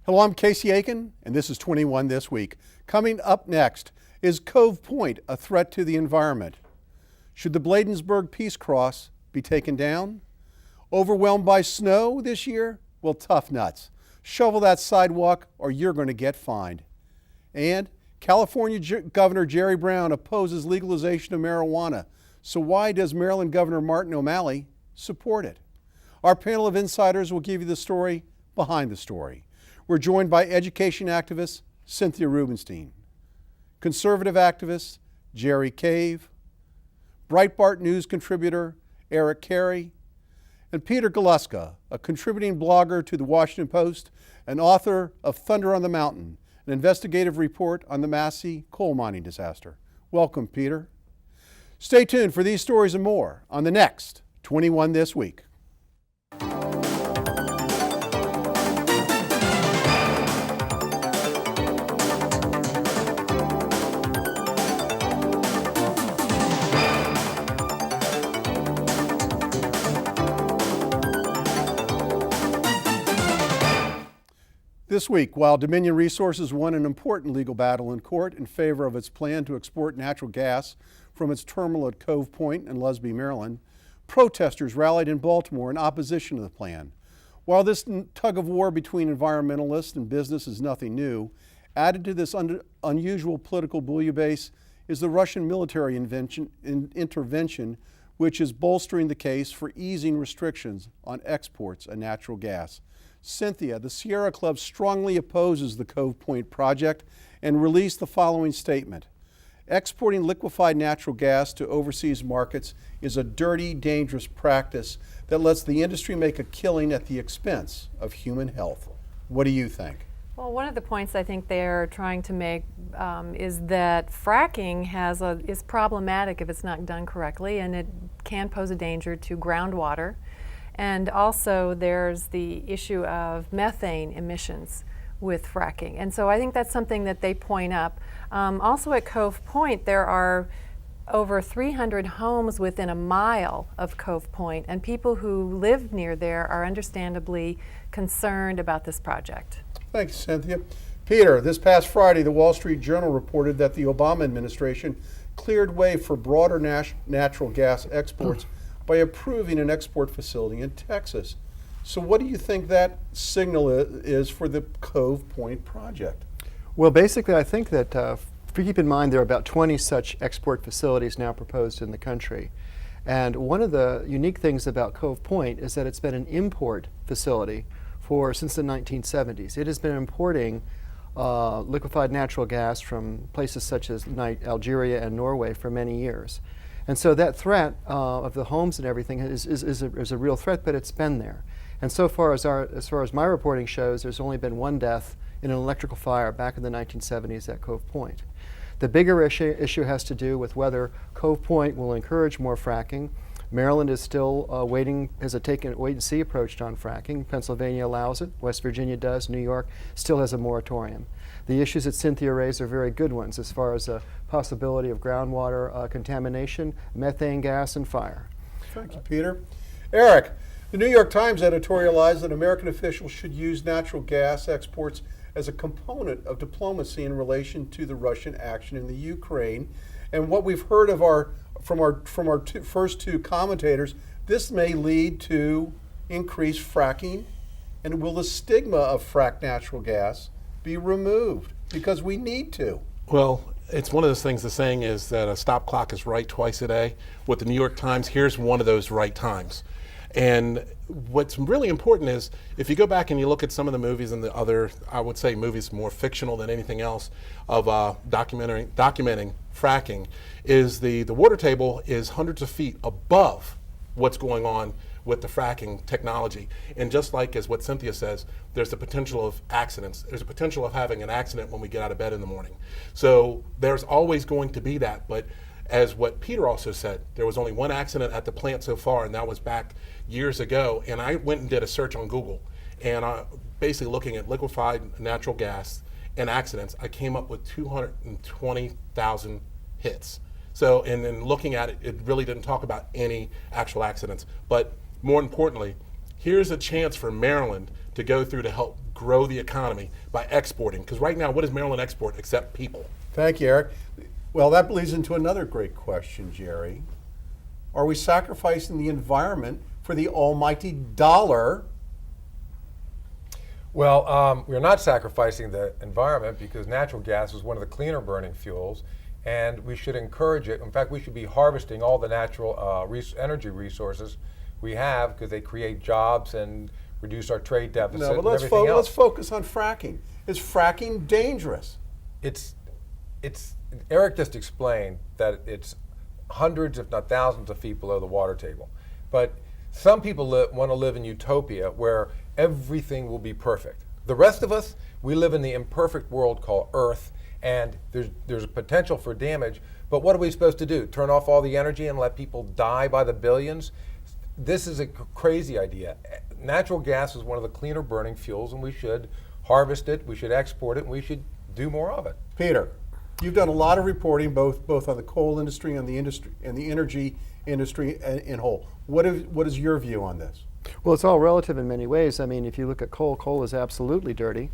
Hello, I'm Casey Aiken, and this is 21 This Week. Coming up next, is Cove Point a threat to the environment? Should the Bladensburg Peace Cross be taken down? Overwhelmed by snow this year? Well, tough nuts. Shovel that sidewalk or you're going to get fined. And California Governor Jerry Brown opposes legalization of marijuana. So why does Maryland Governor Martin O'Malley support it? Our panel of insiders will give you the story behind the story. We're joined by education activist Cynthia Rubenstein, conservative activist Jerry Cave, Breitbart News contributor Eric Cary, and Peter Galuszka, a contributing blogger to the Washington Post and author of Thunder on the Mountain, an investigative report on the Massey coal mining disaster. Welcome, Peter. Stay tuned for these stories and more on the next 21 This Week. This week, while Dominion Resources won an important legal battle in court in favor of its plan to export natural gas from its terminal at Cove Point in Lusby, Maryland, protesters rallied in Baltimore in opposition to the plan. While this tug of war between environmentalists and business is nothing new, added to this unusual political bouillabaisse is the Russian military intervention, which is bolstering the case for easing restrictions on exports of natural gas. Cynthia, the Sierra Club strongly opposes the Cove Point project and released the following statement. Exporting liquefied natural gas to overseas markets is a dirty, dangerous practice that lets the industry make a killing at the expense of human health. What do you think? Well, one of the points I think they're trying to make is that fracking is problematic if it's not done correctly, and it can pose a danger to groundwater. And also there's the issue of methane emissions with fracking. And so I think that's something that they point up. Also at Cove Point, there are over 300 homes within a mile of Cove Point, and people who live near there are understandably concerned about this project. Thanks, Cynthia. Peter, this past Friday, the Wall Street Journal reported that the Obama administration cleared way for broader natural gas exports by approving an export facility in Texas. So what do you think that signal is for the Cove Point project? Well, basically, I think that keep in mind there are about 20 such export facilities now proposed in the country. And one of the unique things about Cove Point is that it's been an import facility since the 1970s. It has been importing liquefied natural gas from places such as Algeria and Norway for many years. And so that threat of the homes and everything is a real threat, but it's been there. And so far as my reporting shows, there's only been one death in an electrical fire back in the 1970s at Cove Point. The bigger issue has to do with whether Cove Point will encourage more fracking. Maryland is still has taken a wait-and-see approach on fracking. Pennsylvania allows it, West Virginia does, New York still has a moratorium. The issues that Cynthia raised are very good ones as far as the possibility of groundwater contamination, methane gas, and fire. Thank you, Peter. Eric, the New York Times editorialized that American officials should use natural gas exports as a component of diplomacy in relation to the Russian action in the Ukraine. And what we've heard from our first two commentators, this may lead to increased fracking. And will the stigma of fracked natural gas be removed? Because we need to. Well, it's one of those things, the saying is that a stop clock is right twice a day. With the New York Times, here's one of those right times. And what's really important is, if you go back and you look at some of the movies and the other, I would say movies more fictional than anything else, of documenting fracking, is the water table is hundreds of feet above what's going on with the fracking technology. And just like as what Cynthia says, there's the potential of accidents. There's a potential of having an accident when we get out of bed in the morning. So there's always going to be that. But as what Peter also said, there was only one accident at the plant so far, and that was back years ago. And I went and did a search on Google, and basically looking at liquefied natural gas and accidents, I came up with 220,000 hits. So, and then looking at it, it really didn't talk about any actual accidents. But more importantly, here's a chance for Maryland to go through to help grow the economy by exporting. Because right now, what does Maryland export except people? Thank you, Eric. Well, that leads into another great question, Jerry. Are we sacrificing the environment for the almighty dollar? Well, we're not sacrificing the environment because natural gas is one of the cleaner burning fuels, and we should encourage it. In fact, we should be harvesting all the natural energy resources we have because they create jobs and reduce our trade deficit No, but and let's, everything let's else. focus on fracking. Is fracking dangerous? It's Eric just explained that it's hundreds, if not thousands, of feet below the water table. But some people want to live in utopia where everything will be perfect. The rest of us, we live in the imperfect world called Earth, and there's a potential for damage. But what are we supposed to do? Turn off all the energy and let people die by the billions? This is a crazy idea. Natural gas is one of the cleaner burning fuels, and we should harvest it, we should export it, and we should do more of it. Peter, you've done a lot of reporting both on the coal industry and the energy industry in whole. What is your view on this? Well, it's all relative in many ways. I mean, if you look at coal is absolutely dirty.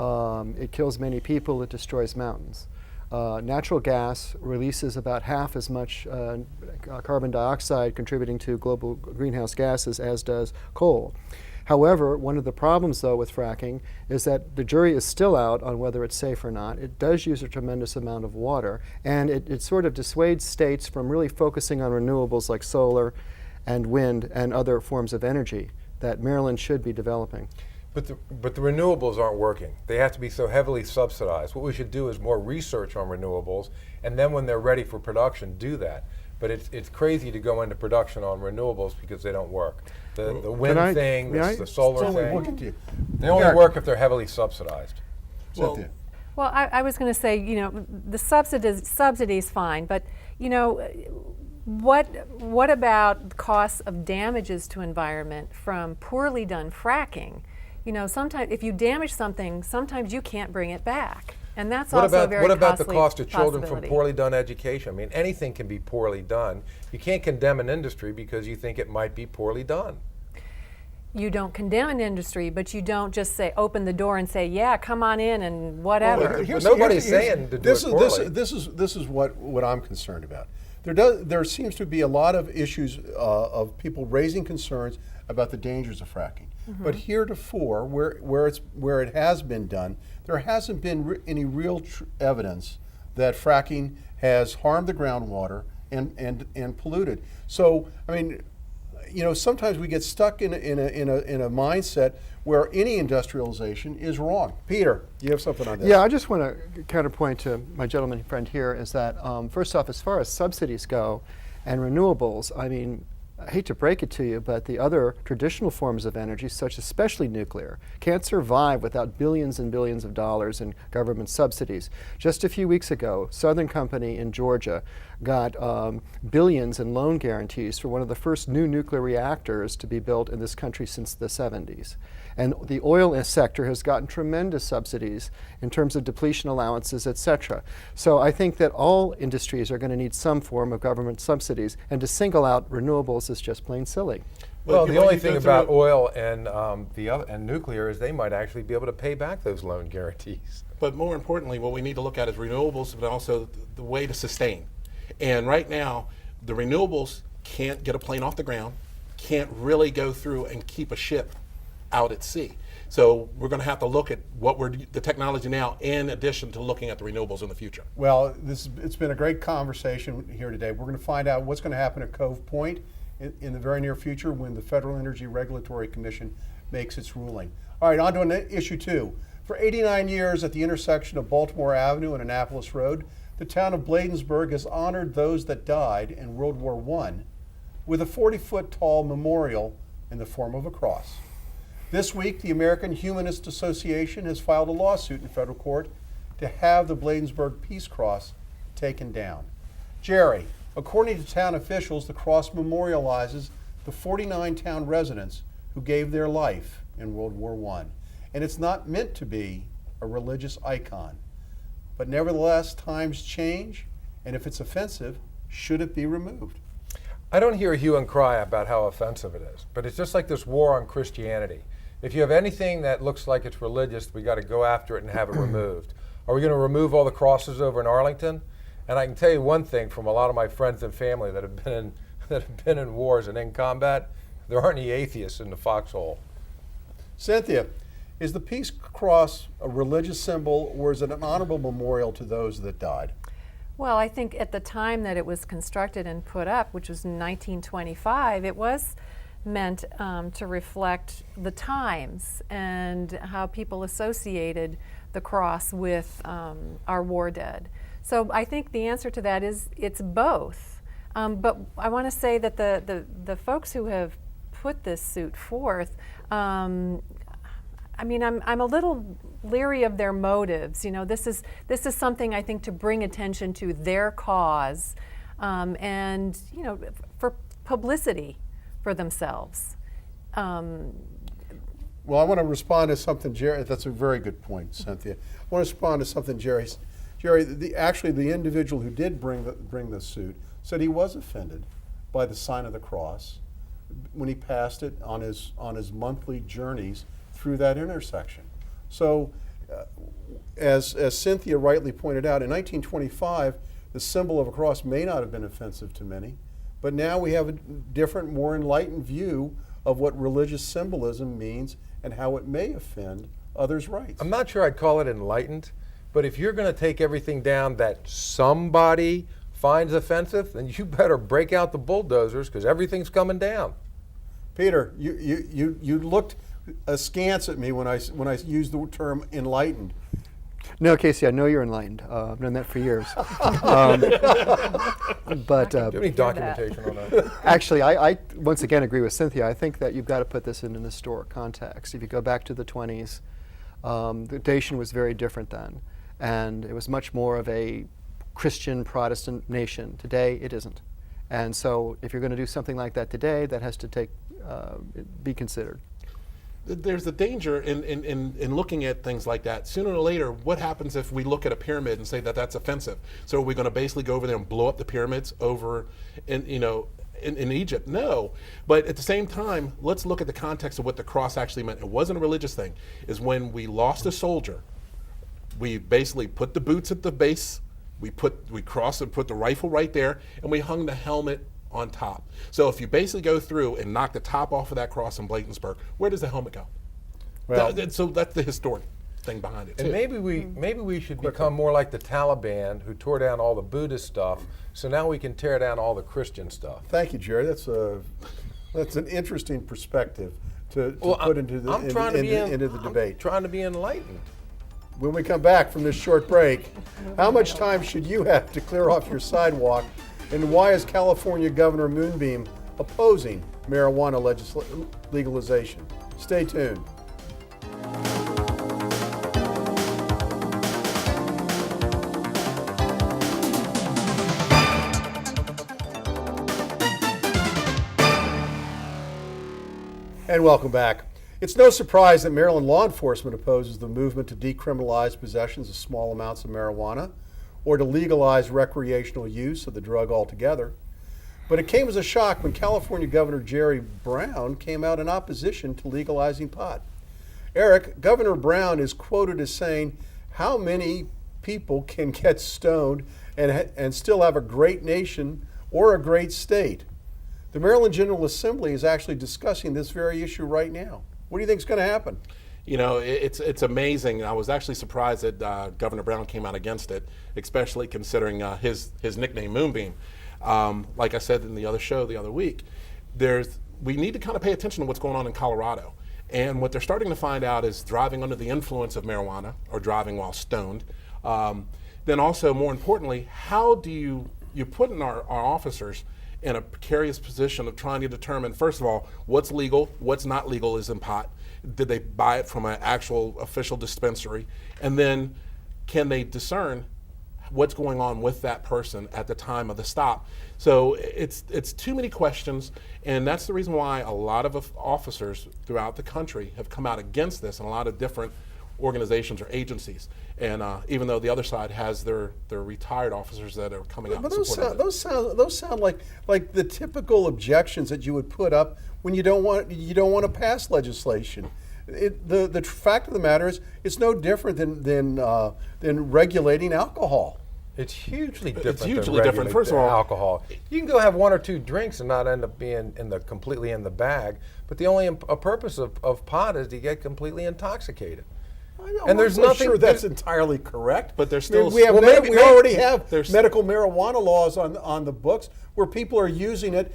It kills many people, it destroys mountains. Natural gas releases about half as much carbon dioxide contributing to global greenhouse gases as does coal. However, one of the problems, though, with fracking is that the jury is still out on whether it's safe or not. It does use a tremendous amount of water, and it sort of dissuades states from really focusing on renewables like solar and wind and other forms of energy that Maryland should be developing. But the renewables aren't working. They have to be so heavily subsidized. What we should do is more research on renewables, and then when they're ready for production, do that. But it's crazy to go into production on renewables because they don't work. The wind thing, the solar thing, they only work if they're heavily subsidized. Cynthia. Well, I was going to say, the subsidies fine, but what about the costs of damages to environment from poorly done fracking? Sometimes if you damage something, sometimes you can't bring it back, and that's also a very What about the costly cost of children from possibility. poorly done education? I mean, anything can be poorly done. You can't condemn an industry because you think it might be poorly done. You don't condemn an industry, but you don't just say open the door and say, yeah, come on in and whatever. Well, nobody's saying to do it poorly. This is what I'm concerned about. There seems to be a lot of issues of people raising concerns about the dangers of fracking. Mm-hmm. But heretofore, where it has been done, there hasn't been any real evidence that fracking has harmed the groundwater and polluted. So, I mean, sometimes we get stuck in a mindset where any industrialization is wrong. Peter, you have something on this? Yeah, I just want to counterpoint to my gentleman friend here is that first off, as far as subsidies go and renewables, I mean, I hate to break it to you, but the other traditional forms of energy, such as especially nuclear, can't survive without billions and billions of dollars in government subsidies. Just a few weeks ago, Southern Company in Georgia got billions in loan guarantees for one of the first new nuclear reactors to be built in this country since the 70s. And the oil sector has gotten tremendous subsidies in terms of depletion allowances, et cetera. So I think that all industries are going to need some form of government subsidies, and to single out renewables is just plain silly. Well, the only thing about oil and and nuclear is they might actually be able to pay back those loan guarantees. But more importantly, what we need to look at is renewables, but also the way to sustain. And right now, the renewables can't get a plane off the ground, can't really go through and keep a ship out at sea. So we're going to have to look at the technology now in addition to looking at the renewables in the future. Well, it's been a great conversation here today. We're going to find out what's going to happen at Cove Point in the very near future when the Federal Energy Regulatory Commission makes its ruling. All right, on to issue 2. For 89 years at the intersection of Baltimore Avenue and Annapolis Road, the town of Bladensburg has honored those that died in World War I with a 40-foot tall memorial in the form of a cross. This week, the American Humanist Association has filed a lawsuit in federal court to have the Bladensburg Peace Cross taken down. Jerry, according to town officials, the cross memorializes the 49 town residents who gave their life in World War I, and it's not meant to be a religious icon. But nevertheless, times change, and if it's offensive, should it be removed? I don't hear a hue and cry about how offensive it is, but it's just like this war on Christianity. If you have anything that looks like it's religious, we got to go after it and have it removed. Are we going to remove all the crosses over in Arlington? And I can tell you one thing from a lot of my friends and family that have been in wars and in combat, there aren't any atheists in the foxhole. Cynthia, is the Peace Cross a religious symbol, or is it an honorable memorial to those that died? Well, I think at the time that it was constructed and put up, which was in 1925, it was meant to reflect the times and how people associated the cross with our war dead. So I think the answer to that is it's both. But I want to say that the folks who have put this suit forth, I mean, I'm a little leery of their motives. You know, this is something I think to bring attention to their cause, and you know, for publicity for themselves. Well, I want to respond to something, Jerry. That's a very good point, Cynthia. I want to respond to something Jerry. Actually, the individual who did bring the suit said he was offended by the sign of the cross when he passed it on his monthly journeys through that intersection. So, as Cynthia rightly pointed out, in 1925, the symbol of a cross may not have been offensive to many, but now we have a different, more enlightened view of what religious symbolism means and how it may offend others' rights. I'm not sure I'd call it enlightened, but if you're going to take everything down that somebody finds offensive, then you better break out the bulldozers because everything's coming down. Peter, you looked askance at me when I used the term enlightened. No, Casey, I know you're enlightened. I've known that for years. But Do you have any documentation on that? actually, I once again agree with Cynthia. I think that you've got to put this in an historic context. If you go back to the 20s, the nation was very different then, and it was much more of a Christian Protestant nation. Today, it isn't. And so if you're going to do something like that today, that has to be considered. There's a danger in looking at things like that. Sooner or later, what happens if we look at a pyramid and say that that's offensive? So are we going to basically go over there and blow up the pyramids over in Egypt? No. But at the same time, let's look at the context of what the cross actually meant. It wasn't a religious thing. Is when we lost a soldier, we basically put the boots at the base, we crossed and put the rifle right there, and we hung the helmet on top. So if you basically go through and knock the top off of that cross in Bladensburg, where does the helmet go? Well, So that's the historic thing behind it too. And maybe we should become more like the Taliban, who tore down all the Buddhist stuff. So now we can tear down all the Christian stuff. Thank you, Jerry. That's an interesting perspective to put into the debate. I'm trying to be enlightened. When we come back from this short break, how much time should you have to clear off your sidewalk, and why is California Governor Moonbeam opposing marijuana legalization? Stay tuned. And welcome back. It's no surprise that Maryland law enforcement opposes the movement to decriminalize possessions of small amounts of marijuana or to legalize recreational use of the drug altogether. But it came as a shock when California Governor Jerry Brown came out in opposition to legalizing pot. Eric, Governor Brown is quoted as saying, "How many people can get stoned and still have a great nation or a great state?" The Maryland General Assembly is actually discussing this very issue right now. What do you think is going to happen? You know, it's amazing. I was actually surprised that Governor Brown came out against it, especially considering his nickname, Moonbeam. Like I said in the other show the other week, we need to kind of pay attention to what's going on in Colorado. And what they're starting to find out is driving under the influence of marijuana or driving while stoned. Then also, more importantly, how do you put in our officers in a precarious position of trying to determine, first of all, what's legal, what's not legal is in pot. Did they buy it from an actual official dispensary? And then can they discern what's going on with that person at the time of the stop? So it's too many questions, and that's the reason why a lot of officers throughout the country have come out against this, and a lot of different organizations or agencies. And even though the other side has their retired officers that are coming out But and supporting it. those sound like the typical objections that you would put up when you don't want to pass legislation. The fact of the matter is, it's no different than regulating alcohol. It's hugely different. It's hugely than different. First of all, alcohol. You can go have 1 or 2 drinks and not end up being completely in the bag. But the only purpose of pot is to get completely intoxicated. And there's nothing sure that's entirely correct. But there's still we already have medical marijuana laws on the books where people are using it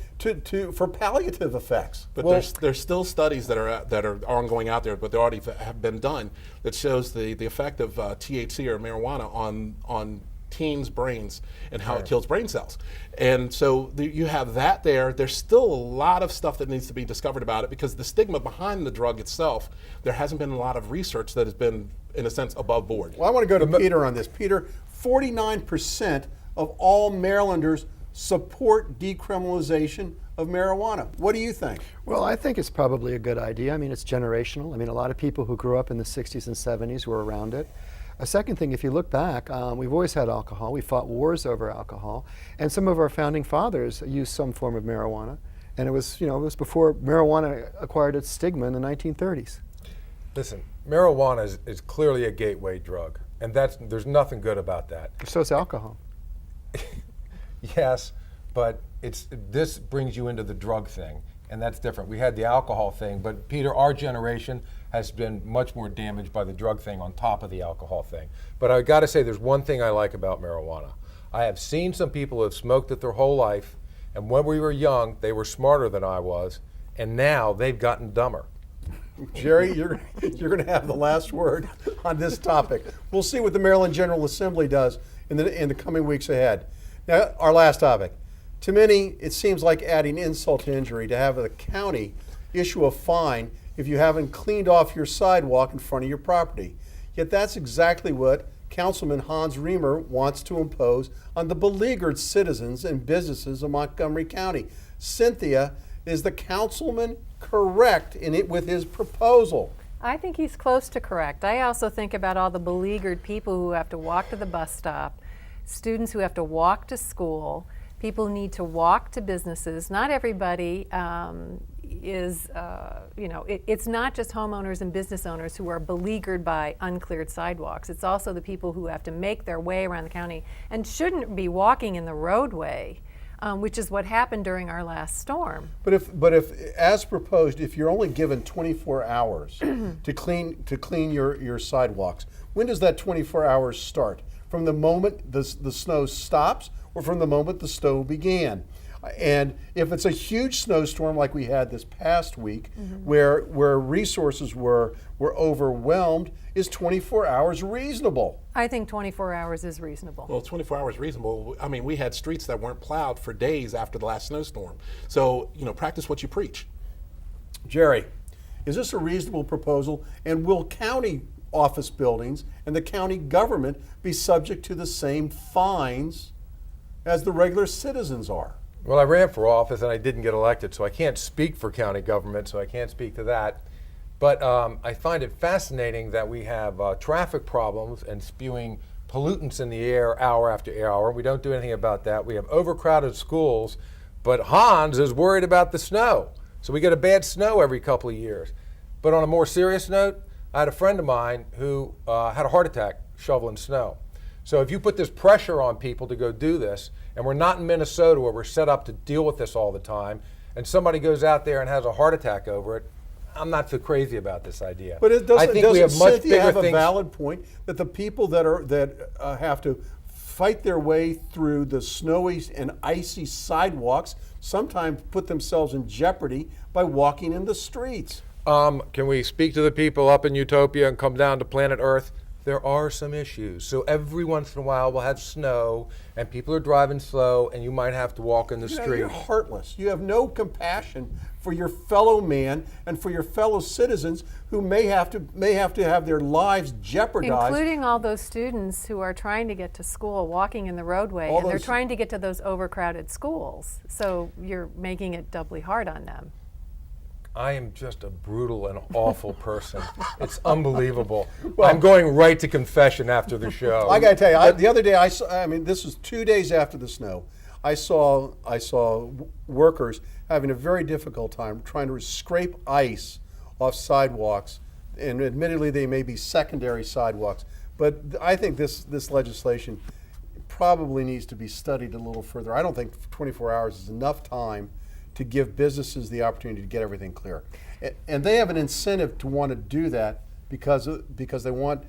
for palliative effects. But there's still studies that are ongoing out there, but they already have been done that shows the effect of THC or marijuana on teens' brains and how it kills brain cells. And so you have that there. There's still a lot of stuff that needs to be discovered about it because the stigma behind the drug itself, there hasn't been a lot of research that has been, in a sense, above board. Well, I want to go to Peter on this. Peter, 49% of all Marylanders support decriminalization of marijuana. What do you think? Well, I think it's probably a good idea. I mean, it's generational. I mean, a lot of people who grew up in the 60s and 70s were around it. A second thing, if you look back, we've always had alcohol. We fought wars over alcohol, and some of our founding fathers used some form of marijuana, and it was before marijuana acquired its stigma in the 1930s. Listen, marijuana is clearly a gateway drug, and there's nothing good about that. So is alcohol. Yes, but this brings you into the drug thing, and that's different. We had the alcohol thing, but Peter, our generation has been much more damaged by the drug thing on top of the alcohol thing. But I got to say, there's one thing I like about marijuana. I have seen some people who have smoked it their whole life, and when we were young, they were smarter than I was, and now they've gotten dumber. Jerry, you're going to have the last word on this topic. We'll see what the Maryland General Assembly does in the coming weeks ahead. Now, our last topic. To many, it seems like adding insult to injury to have the county issue a fine if you haven't cleaned off your sidewalk in front of your property. Yet that's exactly what Councilman Hans Remer wants to impose on the beleaguered citizens and businesses of Montgomery County. Cynthia, is the councilman correct with his proposal? I think he's close to correct. I also think about all the beleaguered people who have to walk to the bus stop, students who have to walk to school, people who need to walk to businesses. Not everybody is, it's not just homeowners and business owners who are beleaguered by uncleared sidewalks. It's also the people who have to make their way around the county and shouldn't be walking in the roadway, which is what happened during our last storm. But if, as proposed, if you're only given 24 hours to clean your sidewalks, when does that 24 hours start? From the moment the snow stops, or from the moment the snow began? And if it's a huge snowstorm like we had this past week, where resources were overwhelmed, is 24 hours reasonable? I think 24 hours is reasonable. Well, 24 hours reasonable. I mean, we had streets that weren't plowed for days after the last snowstorm. So, practice what you preach. Jerry, is this a reasonable proposal? And will county office buildings and the county government be subject to the same fines as the regular citizens are? Well, I ran for office and I didn't get elected, so I can't speak for county government, so I can't speak to that. But I find it fascinating that we have traffic problems and spewing pollutants in the air hour after hour. We don't do anything about that. We have overcrowded schools, but Hans is worried about the snow. So we get a bad snow every couple of years. But on a more serious note, I had a friend of mine who had a heart attack shoveling snow. So if you put this pressure on people to go do this, and we're not in Minnesota where we're set up to deal with this all the time, and somebody goes out there and has a heart attack over it, I'm not so crazy about this idea. But it doesn't, I think we have much Cynthia bigger have a things. valid point that the people that have to fight their way through the snowy and icy sidewalks sometimes put themselves in jeopardy by walking in the streets. Can we speak to the people up in Utopia and come down to planet Earth? There are some issues. So every once in a while we'll have snow and people are driving slow and you might have to walk in the street. You're heartless. You have no compassion for your fellow man and for your fellow citizens who may have to have their lives jeopardized. Including all those students who are trying to get to school walking in the roadway, and they're trying to get to those overcrowded schools. So you're making it doubly hard on them. I am just a brutal and awful person. It's unbelievable. Well, I'm going right to confession after the show. I got to tell you, the other day this was 2 days after the snow. I saw workers having a very difficult time trying to scrape ice off sidewalks and admittedly they may be secondary sidewalks, but I think this legislation probably needs to be studied a little further. I don't think 24 hours is enough time to give businesses the opportunity to get everything clear. And they have an incentive to want to do that because they want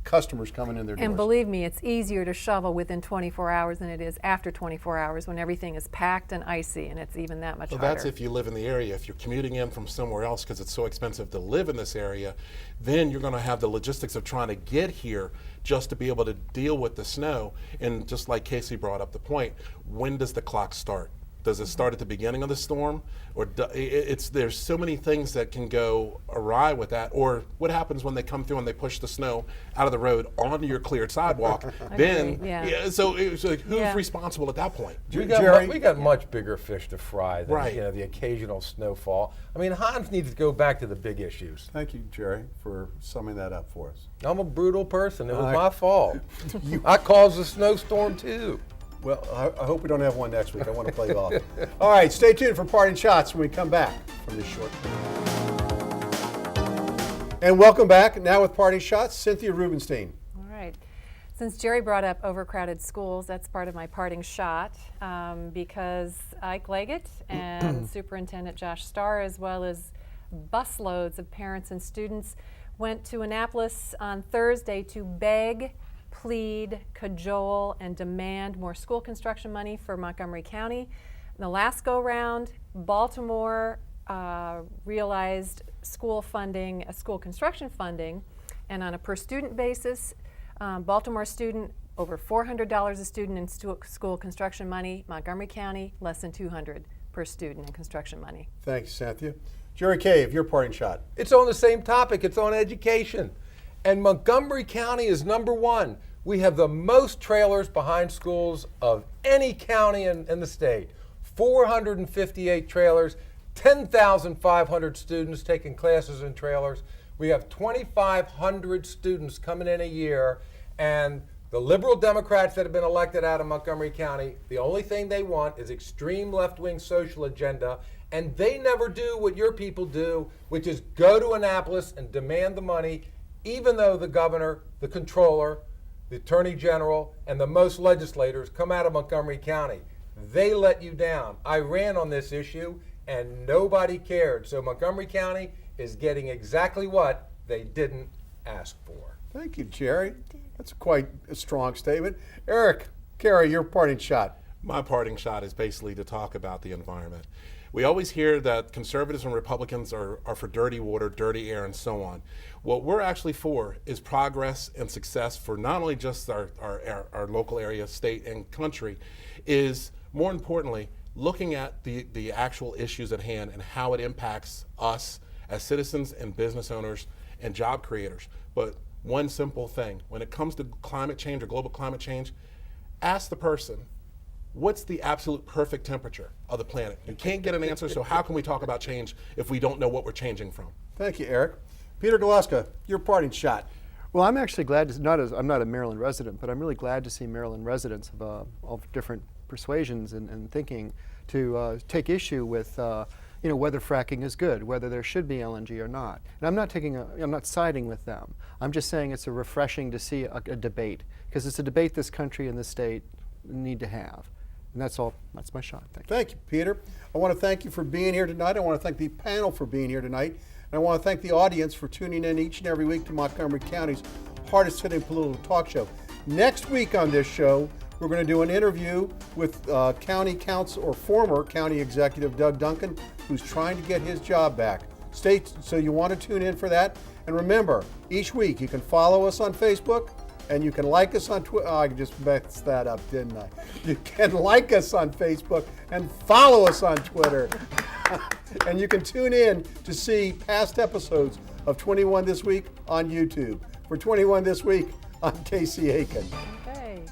customers coming in their doors. And believe me, it's easier to shovel within 24 hours than it is after 24 hours when everything is packed and icy, and it's even that much Well, harder. that's if you live in the area. If you're commuting in from somewhere else because it's so expensive to live in this area, then you're going to have the logistics of trying to get here just to be able to deal with the snow. And just like Casey brought up the point, when does the clock start? Does it start at the beginning of the storm, or there's so many things that can go awry with that? Or what happens when they come through and they push the snow out of the road onto your cleared sidewalk? Then, so it's like, who's responsible at that point? We got much bigger fish to fry than the occasional snowfall. I mean, Hans needs to go back to the big issues. Thank you, Jerry, for summing that up for us. I'm a brutal person. It was my fault. I caused the snowstorm too. Well, I hope we don't have one next week. I want to play golf. All right, stay tuned for parting shots when we come back from this short break. And welcome back. Now with parting shots, Cynthia Rubenstein. All right. Since Jerry brought up overcrowded schools, that's part of my parting shot because Ike Leggett and Superintendent Josh Starr, as well as busloads of parents and students, went to Annapolis on Thursday to beg, plead, cajole, and demand more school construction money for Montgomery County. In the last go-round, Baltimore realized school construction funding, and on a per-student basis, Baltimore student over $400 a student in school construction money. Montgomery County less than $200 per student in construction money. Thanks, Cynthia. Jerry Cave, your parting shot. It's on the same topic. It's on education. And Montgomery County is number one. We have the most trailers behind schools of any county in the state. 458 trailers, 10,500 students taking classes in trailers. We have 2,500 students coming in a year, and the liberal Democrats that have been elected out of Montgomery County, the only thing they want is extreme left-wing social agenda, and they never do what your people do, which is go to Annapolis and demand the money, even though the governor, the controller, the attorney general, and the most legislators come out of Montgomery County. They let you down. I ran on this issue and nobody cared. So Montgomery County is getting exactly what they didn't ask for. Thank you, Jerry. That's quite a strong statement. Eric, Cary, your parting shot. My parting shot is basically to talk about the environment. We always hear that conservatives and Republicans are for dirty water, dirty air, and so on. What we're actually for is progress and success for not only just our local area, state, and country, is more importantly looking at the actual issues at hand and how it impacts us as citizens and business owners and job creators. But one simple thing, when it comes to climate change or global climate change, ask the person, what's the absolute perfect temperature of the planet? You can't get an answer, so how can we talk about change if we don't know what we're changing from? Thank you, Eric. Peter Galuszka, your parting shot. Well, I'm actually glad to, I'm not a Maryland resident, but I'm really glad to see Maryland residents of different persuasions and thinking to take issue with whether fracking is good, whether there should be LNG or not. And I'm not siding with them. I'm just saying it's refreshing to see a debate, because it's a debate this country and this state need to have. And that's all. That's my shot. Thank you. Thank you, Peter. I want to thank you for being here tonight. I want to thank the panel for being here tonight. And I want to thank the audience for tuning in each and every week to Montgomery County's hardest hitting political talk show. Next week on this show, we're going to do an interview with County Council or former County Executive Doug Duncan, who's trying to get his job back. So you want to tune in for that. And remember, each week you can follow us on Facebook and you can like us on Twitter. Oh, I just messed that up, didn't I? You can like us on Facebook and follow us on Twitter. And you can tune in to see past episodes of 21 This Week on YouTube. For 21 This Week, I'm Casey Aiken. Okay.